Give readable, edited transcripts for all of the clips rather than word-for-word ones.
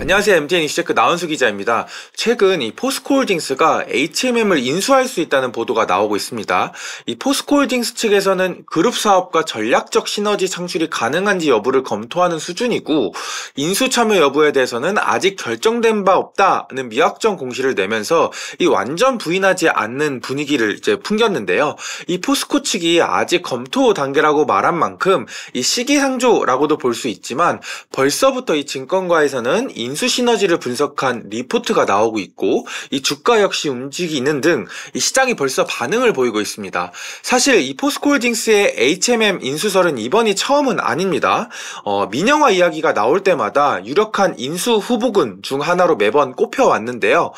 안녕하세요. MTN 이슈체크 나은수 기자입니다. 최근 이 포스코홀딩스가 HMM을 인수할 수 있다는 보도가 나오고 있습니다. 이 포스코홀딩스 측에서는 그룹 사업과 전략적 시너지 창출이 가능한지 여부를 검토하는 수준이고, 인수 참여 여부에 대해서는 아직 결정된 바 없다는 미확정 공시를 내면서 이 완전 부인하지 않는 분위기를 이제 풍겼는데요. 이 포스코 측이 아직 검토 단계라고 말한 만큼 이 시기상조라고도 볼 수 있지만, 벌써부터 이 증권가에서는 인수 시너지를 분석한 리포트가 나오고 있고, 이 주가 역시 움직이는 등 이 시장이 벌써 반응을 보이고 있습니다. 사실 이 포스코홀딩스의 HMM 인수설은 이번이 처음은 아닙니다. 민영화 이야기가 나올 때마다 유력한 인수 후보군 중 하나로 매번 꼽혀왔는데요.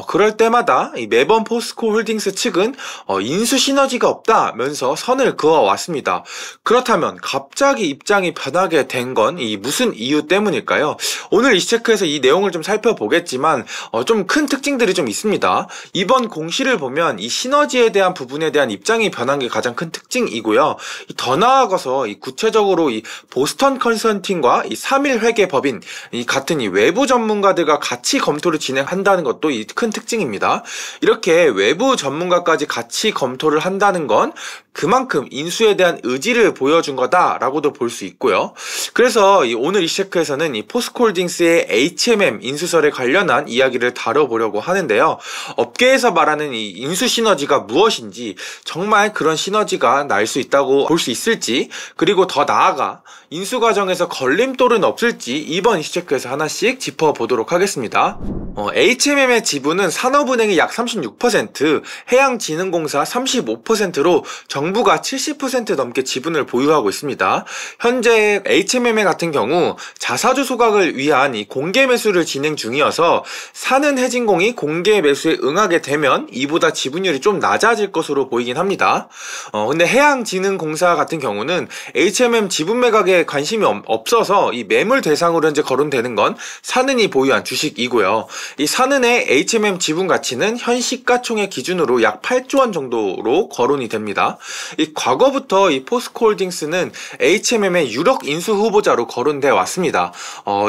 그럴 때마다 매번 포스코홀딩스 측은 인수 시너지가 없다면서 선을 그어왔습니다. 그렇다면 갑자기 입장이 변하게 된 건 이 무슨 이유 때문일까요? 오늘 이슈체크에서 이 내용을 좀 살펴보겠지만 좀 큰 특징들이 좀 있습니다. 이번 공시를 보면 이 시너지에 대한 부분에 대한 입장이 변한 게 가장 큰 특징이고요. 더 나아가서 이 구체적으로 이 보스턴 컨설팅과 이 3일 회계 법인 이 같은 이 외부 전문가들과 같이 검토를 진행한다는 것도 이 큰 특징입니다. 이렇게 외부 전문가까지 같이 검토를 한다는 건 그만큼 인수에 대한 의지를 보여준 거다라고도 볼 수 있고요. 그래서 오늘 이슈체크에서는 이 포스코홀딩스의 HMM 인수설에 관련한 이야기를 다뤄보려고 하는데요. 업계에서 말하는 이 인수 시너지가 무엇인지, 정말 그런 시너지가 날 수 있다고 볼 수 있을지, 그리고 더 나아가 인수 과정에서 걸림돌은 없을지 이번 이슈체크에서 하나씩 짚어보도록 하겠습니다. HMM의 지분은 산업은행이 약 36%, 해양진흥공사 35%로 정부가 70% 넘게 지분을 보유하고 있습니다. 현재 HMM 같은 경우 자사주 소각을 위한 이 공개 매수를 진행 중이어서 사는 해진공이 공개 매수에 응하게 되면 이보다 지분율이 좀 낮아질 것으로 보이긴 합니다. 근데 해양진흥공사 같은 경우는 HMM 지분 매각에 관심이 없어서 이 매물 대상으로 현재 거론되는 건 사는이 보유한 주식이고요. 이 사는의 HMM 지분 가치는 현 시가총액 기준으로 약 8조 원 정도로 거론이 됩니다. 이 과거부터 이 포스코홀딩스는 HMM의 유력 인수 후보자로 거론돼 왔습니다.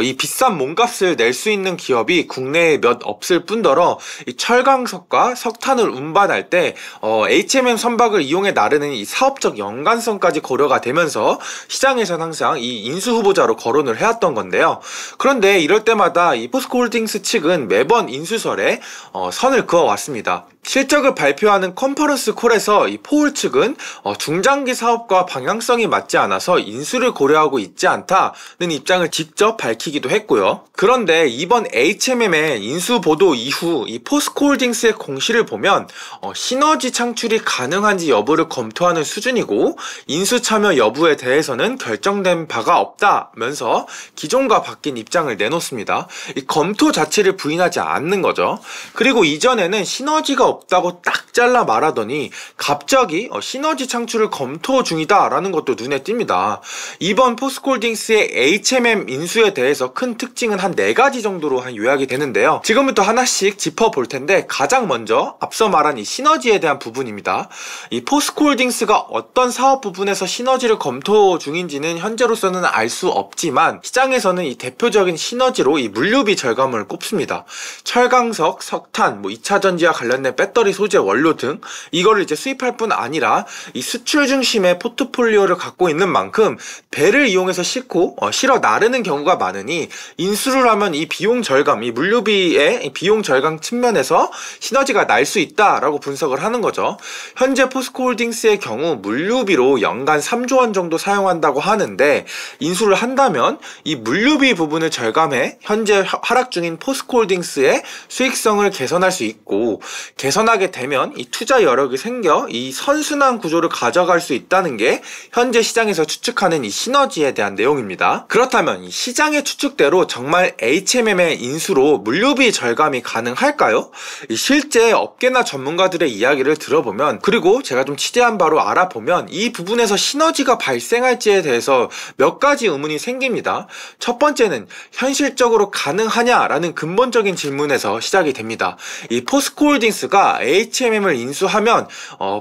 이 비싼 몸값을 낼 수 있는 기업이 국내에 몇 없을 뿐더러 이 철강석과 석탄을 운반할 때 HMM 선박을 이용해 나르는 이 사업적 연관성까지 고려가 되면서 시장에서는 항상 이 인수 후보자로 거론을 해왔던 건데요. 그런데 이럴 때마다 이 포스코홀딩스 측은 매번 인수설에 선을 그어왔습니다. 실적을 발표하는 컨퍼런스 콜에서 이 포홀 측은 중장기 사업과 방향성이 맞지 않아서 인수를 고려하고 있지 않다는 입장을 직접 밝히기도 했고요. 그런데 이번 HMM의 인수 보도 이후 이 포스코홀딩스의 공시를 보면 시너지 창출이 가능한지 여부를 검토하는 수준이고, 인수 참여 여부에 대해서는 결정된 바가 없다면서 기존과 바뀐 입장을 내놓습니다. 이 검토 자체를 부인하지 않는 거죠. 그리고 이전에는 시너지가 없다고 딱 잘라 말하더니 갑자기 시너지 창출을 검토 중이다 라는 것도 눈에 띕니다. 이번 포스코홀딩스의 HMM 인수에 대해서 큰 특징은 한 4가지 정도로 요약이 되는데요. 지금부터 하나씩 짚어볼 텐데, 가장 먼저 앞서 말한 이 시너지에 대한 부분입니다. 이 포스코홀딩스가 어떤 사업 부분에서 시너지를 검토 중인지는 현재로서는 알 수 없지만, 시장에서는 이 대표적인 시너지로 이 물류비 절감을 꼽습니다. 철강석, 석탄, 2차전지와 관련된 배터리 소재 원료 등 이거를 이제 수입할 뿐 아니라 이 수출 중심의 포트폴리오를 갖고 있는 만큼 배를 이용해서 실어 나르는 경우가 많으니, 인수를 하면 이 비용 절감, 이 물류비의 비용 절감 측면에서 시너지가 날 수 있다라고 분석을 하는 거죠. 현재 포스코홀딩스의 경우 물류비로 연간 3조 원 정도 사용한다고 하는데, 인수를 한다면 이 물류비 부분을 절감해 현재 하락 중인 포스코홀딩스의 수익성을 개선할 수 있고, 개선하게 되면 이 투자 여력이 생겨 이 선순환 구조를 가져갈 수 있다는 게 현재 시장에서 추측하는 이 시너지에 대한 내용입니다. 그렇다면 이 시장의 추측대로 정말 HMM의 인수로 물류비 절감이 가능할까요? 실제 업계나 전문가들의 이야기를 들어보면, 그리고 제가 좀 취재한 바로 알아보면 이 부분에서 시너지가 발생할지에 대해서 몇 가지 의문이 생깁니다. 첫 번째는 현실적으로 가능하냐라는 근본적인 질문에서 시작이 됩니다. 이 포스코홀딩스가 포스코홀딩스가 HMM을 인수하면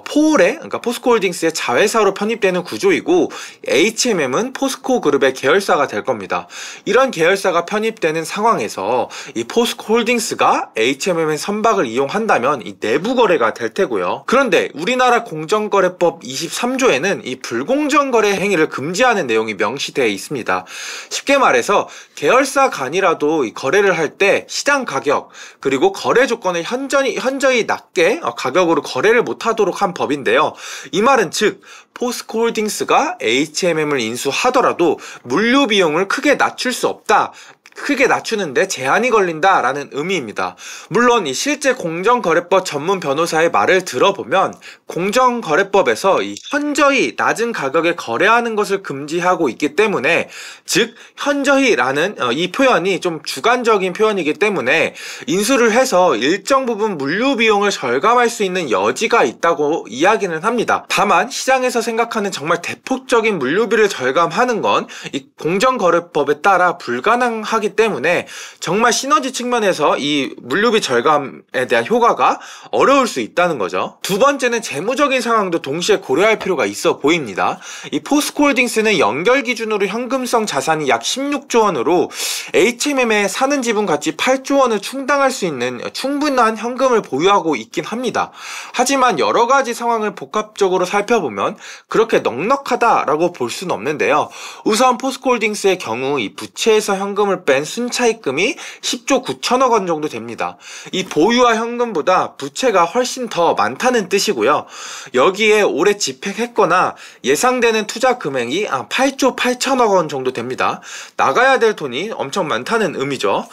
그러니까 포스코홀딩스의 자회사로 편입되는 구조이고 HMM은 포스코그룹의 계열사가 될 겁니다. 이런 계열사가 편입되는 상황에서 이 포스코홀딩스가 HMM의 선박을 이용한다면 이 내부 거래가 될 테고요. 그런데 우리나라 공정거래법 23조에는 이 불공정 거래 행위를 금지하는 내용이 명시되어 있습니다. 쉽게 말해서 계열사 간이라도 이 거래를 할 때 시장 가격 그리고 거래 조건을 현저히 낮게 가격으로 거래를 못하도록 한 법인데요. 이 말은 즉 포스코홀딩스가 HMM을 인수하더라도 물류 비용을 크게 낮출 수 없다. 크게 낮추는데 제한이 걸린다라는 의미입니다. 물론 이 실제 공정거래법 전문 변호사의 말을 들어보면 공정거래법에서 이 현저히 낮은 가격에 거래하는 것을 금지하고 있기 때문에 즉 현저히라는 이 표현이 좀 주관적인 표현이기 때문에 인수를 해서 일정 부분 물류 비용을 절감할 수 있는 여지가 있다고 이야기는 합니다. 다만 시장에서 생각하는 정말 대폭적인 물류비를 절감하는 건 이 공정거래법에 따라 불가능하기 때문에 정말 시너지 측면에서 이 물류비 절감에 대한 효과가 어려울 수 있다는 거죠. 두 번째는 재무적인 상황도 동시에 고려할 필요가 있어 보입니다. 이 포스코홀딩스는 연결 기준으로 현금성 자산이 약 16조 원으로 HMM의 사는 지분 가치 8조 원을 충당할 수 있는 충분한 현금을 보유하고 있긴 합니다. 하지만 여러 가지 상황을 복합적으로 살펴보면 그렇게 넉넉하다라고 볼 수는 없는데요. 우선 포스코홀딩스의 경우 이 부채에서 현금을 뺀 순차입금이 10조 9천억 원 정도 됩니다. 이 보유와 현금보다 부채가 훨씬 더 많다는 뜻이고요. 여기에 올해 집행했거나 예상되는 투자 금액이 8조 8천억 원 정도 됩니다. 나가야 될 돈이 엄청 많다는 의미죠.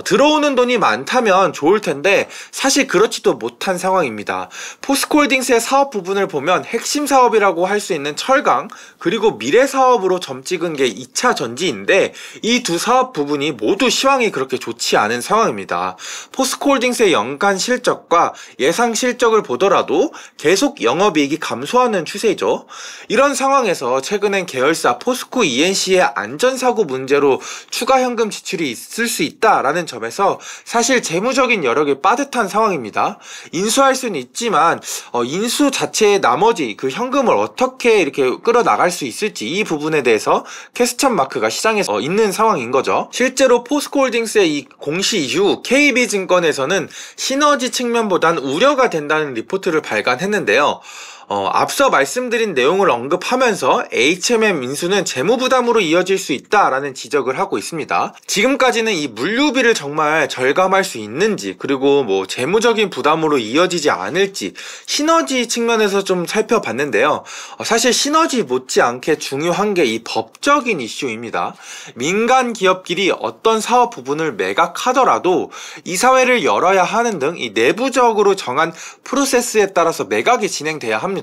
들어오는 돈이 많다면 좋을 텐데 사실 그렇지도 못한 상황입니다. 포스코홀딩스의 사업 부분을 보면 핵심 사업이라고 할 수 있는 철강 그리고 미래 사업으로 점 찍은 게 2차 전지인데 이 두 사업 부분이 모두 시황이 그렇게 좋지 않은 상황입니다. 포스코홀딩스의 연간 실적과 예상 실적을 보더라도 계속 영업이익이 감소하는 추세죠. 이런 상황에서 최근엔 계열사 포스코 E&C의 안전사고 문제로 추가 현금 지출이 있을 수 있다라는 점에서 사실 재무적인 여력이 빠듯한 상황입니다. 인수할 수는 있지만 인수 자체의 나머지 그 현금을 어떻게 이렇게 끌어나갈 수 있을지 이 부분에 대해서 퀘스천 마크가 시장에 있는 상황인 거죠. 실제로 포스코홀딩스의 이 공시 이후 KB증권에서는 시너지 측면보단 우려가 된다는 리포트를 발간했는데요. 앞서 말씀드린 내용을 언급하면서 HMM 인수는 재무부담으로 이어질 수 있다라는 지적을 하고 있습니다. 지금까지는 이 물류비를 정말 절감할 수 있는지 그리고 재무적인 부담으로 이어지지 않을지 시너지 측면에서 좀 살펴봤는데요. 사실 시너지 못지않게 중요한 게 이 법적인 이슈입니다. 민간 기업끼리 어떤 사업 부분을 매각하더라도 이사회를 열어야 하는 등 이 내부적으로 정한 프로세스에 따라서 매각이 진행돼야 합니다.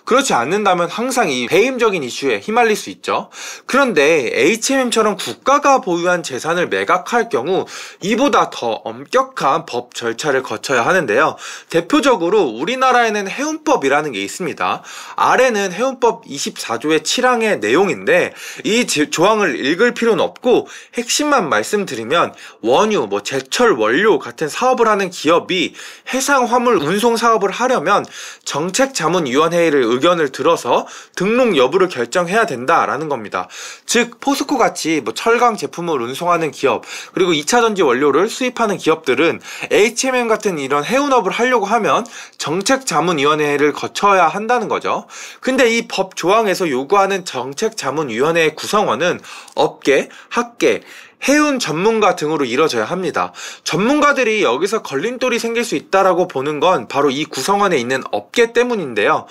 그렇지 않는다면 항상 이 배임적인 이슈에 휘말릴 수 있죠. 그런데 HMM처럼 국가가 보유한 재산을 매각할 경우 이보다 더 엄격한 법 절차를 거쳐야 하는데요. 대표적으로 우리나라에는 해운법이라는 게 있습니다. 아래는 해운법 24조의 7항의 내용인데 이 조항을 읽을 필요는 없고 핵심만 말씀드리면 원유, 제철 원료 같은 사업을 하는 기업이 해상 화물 운송 사업을 하려면 정책자문위원회를 의견을 들어서 등록 여부를 결정해야 된다라는 겁니다. 즉 포스코같이 철강 제품을 운송하는 기업 그리고 2차전지 원료를 수입하는 기업들은 HMM 같은 이런 해운업을 하려고 하면 정책자문위원회를 거쳐야 한다는 거죠. 근데 이 법 조항에서 요구하는 정책자문위원회의 구성원은 업계, 학계, 해운 전문가 등으로 이뤄져야 합니다. 전문가들이 여기서 걸림돌이 생길 수 있다라고 보는 건 바로 이 구성원에 있는 업계 때문인데요.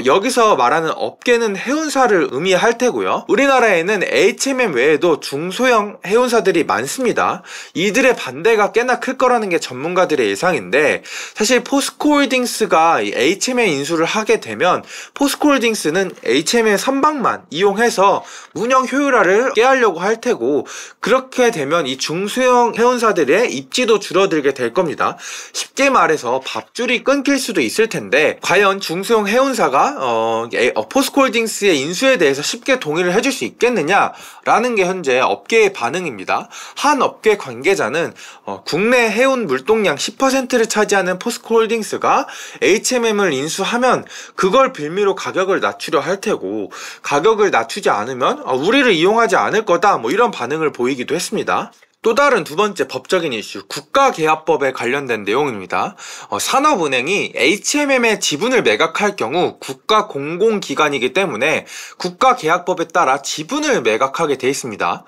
여기서 말하는 업계는 해운사를 의미할 테고요. 우리나라에는 HMM 외에도 중소형 해운사들이 많습니다. 이들의 반대가 꽤나 클 거라는 게 전문가들의 예상인데 사실 포스코홀딩스가 HMM 인수를 하게 되면 포스코홀딩스는 HMM 선박만 이용해서 운영 효율화를 깨하려고 할 테고 그렇게 되면 이 중소형 해운사들의 입지도 줄어들게 될 겁니다. 쉽게 말해서 밥줄이 끊길 수도 있을 텐데 과연 중소형 해운사가 포스코홀딩스의 인수에 대해서 쉽게 동의를 해줄 수 있겠느냐라는 게 현재 업계의 반응입니다. 한 업계 관계자는 국내 해운 물동량 10%를 차지하는 포스코홀딩스가 HMM을 인수하면 그걸 빌미로 가격을 낮추려 할 테고 가격을 낮추지 않으면 우리를 이용하지 않을 거다 뭐 이런 반응을 보이기도 했습니다. 또 다른 두 번째 법적인 이슈, 국가계약법에 관련된 내용입니다. 산업은행이 HMM의 지분을 매각할 경우 국가 공공기관이기 때문에 국가계약법에 따라 지분을 매각하게 돼 있습니다.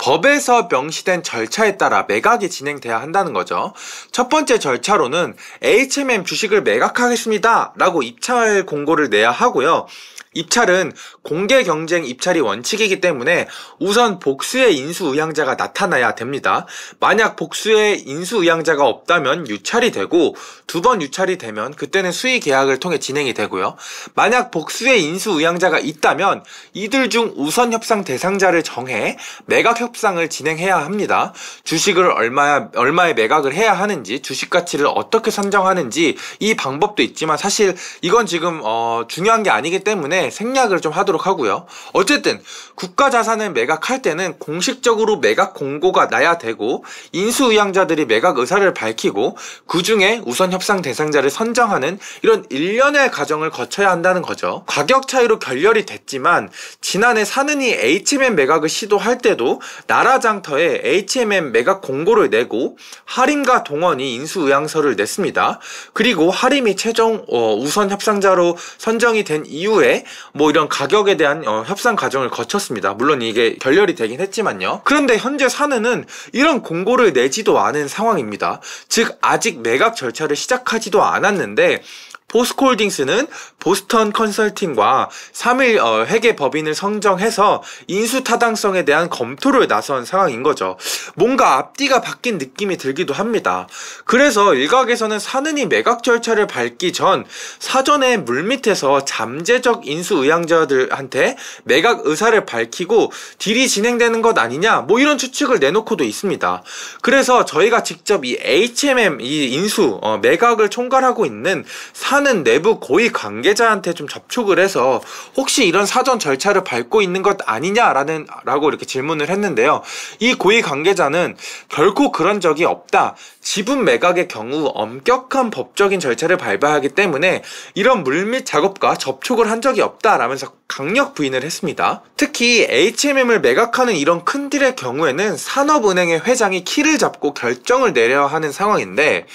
법에서 명시된 절차에 따라 매각이 진행돼야 한다는 거죠. 첫 번째 절차로는 HMM 주식을 매각하겠습니다 라고 입찰 공고를 내야 하고요. 입찰은 공개 경쟁 입찰이 원칙이기 때문에 우선 복수의 인수의향자가 나타나야 됩니다. 만약 복수의 인수의향자가 없다면 유찰이 되고 두 번 유찰이 되면 그때는 수의 계약을 통해 진행이 되고요. 만약 복수의 인수의향자가 있다면 이들 중 우선 협상 대상자를 정해 매각 협상을 진행해야 합니다. 주식을 얼마에 매각을 해야 하는지, 주식 가치를 어떻게 선정하는지 이 방법도 있지만 사실 이건 지금 중요한 게 아니기 때문에 생략을 좀 하도록 하고요. 어쨌든 국가 자산을 매각할 때는 공식적으로 매각 공고가 나야 되고 인수의향자들이 매각 의사를 밝히고 그 중에 우선 협상 대상자를 선정하는 이런 일련의 과정을 거쳐야 한다는 거죠. 가격 차이로 결렬이 됐지만 지난해 산은이 HMM 매각을 시도할 때도 나라장터에 HMM 매각 공고를 내고 하림과 동원이 인수의향서를 냈습니다. 그리고 하림이 최종 우선 협상자로 선정이 된 이후에 뭐 이런 가격에 대한 협상 과정을 거쳤습니다. 물론 이게 결렬이 되긴 했지만요. 그런데 현재 산은은 이런 공고를 내지도 않은 상황입니다. 즉 아직 매각 절차를 시작하지도 않았는데 포스코홀딩스는 보스턴 컨설팅과 3일 회계법인을 선정해서 인수 타당성에 대한 검토를 나선 상황인 거죠. 뭔가 앞뒤가 바뀐 느낌이 들기도 합니다. 그래서 일각에서는 산은이 매각 절차를 밟기 전 사전에 물밑에서 잠재적 인수의향자들한테 매각 의사를 밝히고 딜이 진행되는 것 아니냐 뭐 이런 추측을 내놓고도 있습니다. 그래서 저희가 직접 이 HMM 이 인수 매각을 총괄하고 있는 산은 내부 고위 관계자한테 좀 접촉을 해서 혹시 이런 사전 절차를 밟고 있는 것 아니냐라고 이렇게 질문을 했는데요. 이 고위 관계자는 결코 그런 적이 없다. 지분 매각의 경우 엄격한 법적인 절차를 밟아야 하기 때문에 이런 물밑 작업과 접촉을 한 적이 없다라면서 강력 부인을 했습니다. 특히 HMM을 매각하는 이런 큰 딜의 경우에는 산업은행의 회장이 키를 잡고 결정을 내려야 하는 상황인데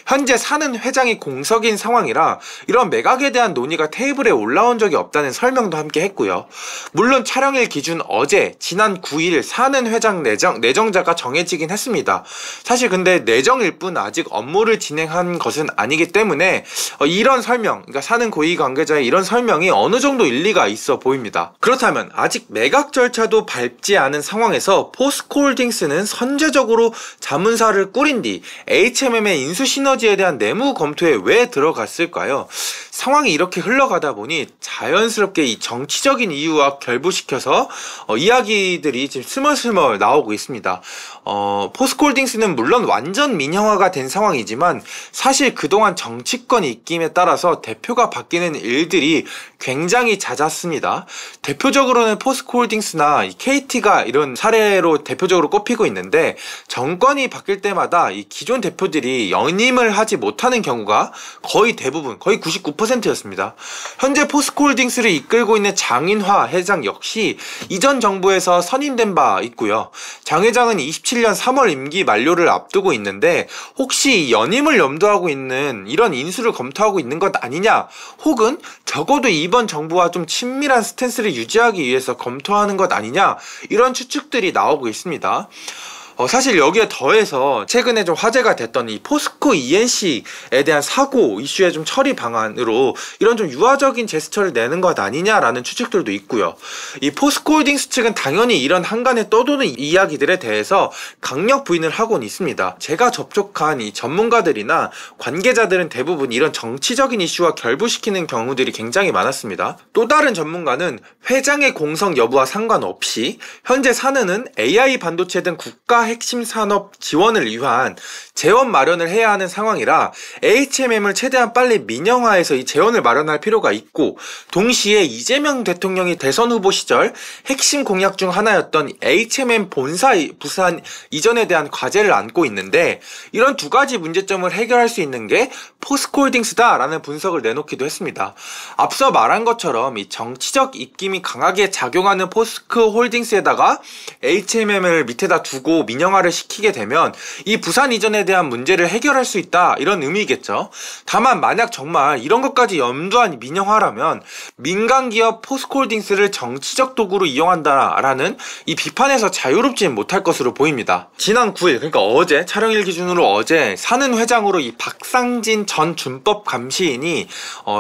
현재 산은 회장이 공석인 상황이라 이런 매각에 대한 논의가 테이블에 올라온 적이 없다는 설명도 함께 했고요. 물론 촬영일 기준 어제 지난 9일 산은 회장 내정자가 정해지긴 했습니다. 사실 근데 내정일 뿐 아직 업무를 진행한 것은 아니기 때문에 이런 설명, 그러니까 산은 고위 관계자의 이런 설명이 어느 정도 일리가 있어 보입니다. 그렇다면 아직 매각 절차도 밟지 않은 상황에서 포스코홀딩스는 선제적으로 자문사를 꾸린 뒤 HMM의 인수 시너지에 대한 내무 검토에 왜 들어갔을까요? 상황이 이렇게 흘러가다 보니 자연스럽게 이 정치적인 이유와 결부시켜서 이야기들이 지금 스멀스멀 나오고 있습니다. 포스코홀딩스는 물론 완전 민영화가 된 상황이지만 사실 그동안 정치권 입김에 따라서 대표가 바뀌는 일들이 굉장히 잦았습니다. 대표적으로는 포스코홀딩스나 KT가 이런 사례로 대표적으로 꼽히고 있는데 정권이 바뀔 때마다 이 기존 대표들이 연임을 하지 못하는 경우가 거의 대부분, 거의 99%였습니다. 현재 포스코홀딩스를 이끌고 있는 장인화 회장 역시 이전 정부에서 선임된 바 있고요. 장 회장은 27년 3월 임기 만료를 앞두고 있는데 혹시 연임을 염두하고 있는 이런 인수를 검토하고 있는 것 아니냐, 혹은 적어도 이번 정부와 좀 친밀한 스탠스를 유지하기 위해서 검토하는 것 아니냐, 이런 추측들이 나오고 있습니다. 사실 여기에 더해서 최근에 좀 화제가 됐던 이 포스코 ENC에 대한 사고 이슈의 좀 처리 방안으로 이런 좀 유화적인 제스처를 내는 것 아니냐라는 추측들도 있고요. 이 포스코홀딩스 측은 당연히 이런 한간에 떠도는 이야기들에 대해서 강력 부인을 하고는 있습니다. 제가 접촉한 이 전문가들이나 관계자들은 대부분 이런 정치적인 이슈와 결부시키는 경우들이 굉장히 많았습니다. 또 다른 전문가는 회장의 공석 여부와 상관없이 현재 사느는 AI 반도체 등 국가 핵심 산업 지원을 위한 재원 마련을 해야 하는 상황이라 HMM을 최대한 빨리 민영화해서 이 재원을 마련할 필요가 있고, 동시에 이재명 대통령이 대선 후보 시절 핵심 공약 중 하나였던 HMM 본사 부산 이전에 대한 과제를 안고 있는데, 이런 두 가지 문제점을 해결할 수 있는 게 포스코홀딩스다 라는 분석을 내놓기도 했습니다. 앞서 말한 것처럼 이 정치적 입김이 강하게 작용하는 포스코홀딩스에다가 HMM을 밑에다 두고 민영화를 시키게 되면 이 부산 이전에 대한 문제를 해결할 수 있다, 이런 의미겠죠. 다만 만약 정말 이런 것까지 염두한 민영화라면 민간기업 포스코홀딩스를 정치적 도구로 이용한다라는 이 비판에서 자유롭지는 못할 것으로 보입니다. 지난 9일, 그러니까 어제, 촬영일 기준으로 어제 사는 회장으로 이 박상진 전 준법감시인이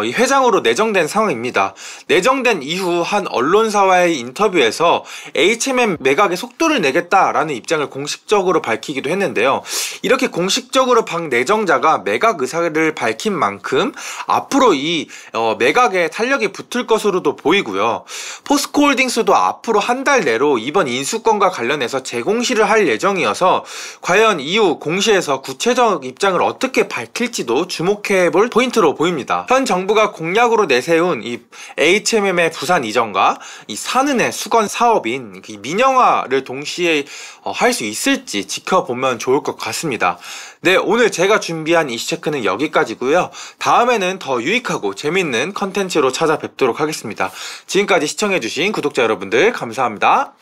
이 회장으로 내정된 상황입니다. 내정된 이후 한 언론사와의 인터뷰에서 HMM 매각에 속도를 내겠다라는 입장을 공식적으로 밝히기도 했는데요. 이렇게 공식적으로 박 내정자가 매각 의사를 밝힌 만큼 앞으로 이 매각에 탄력이 붙을 것으로도 보이고요. 포스코홀딩스도 앞으로 한 달 내로 이번 인수권과 관련해서 재공시를 할 예정이어서 과연 이후 공시에서 구체적 입장을 어떻게 밝힐지도 주목해볼 포인트로 보입니다. 현 정부가 공약으로 내세운 이 HMM의 부산 이전과 이 산은의 수건 사업인 이 민영화를 동시에 할 수 있을지 지켜보면 좋을 것 같습니다. 네, 오늘 제가 준비한 이슈체크는 여기까지고요. 다음에는 더 유익하고 재밌는 컨텐츠로 찾아뵙도록 하겠습니다. 지금까지 시청해주신 구독자 여러분들 감사합니다.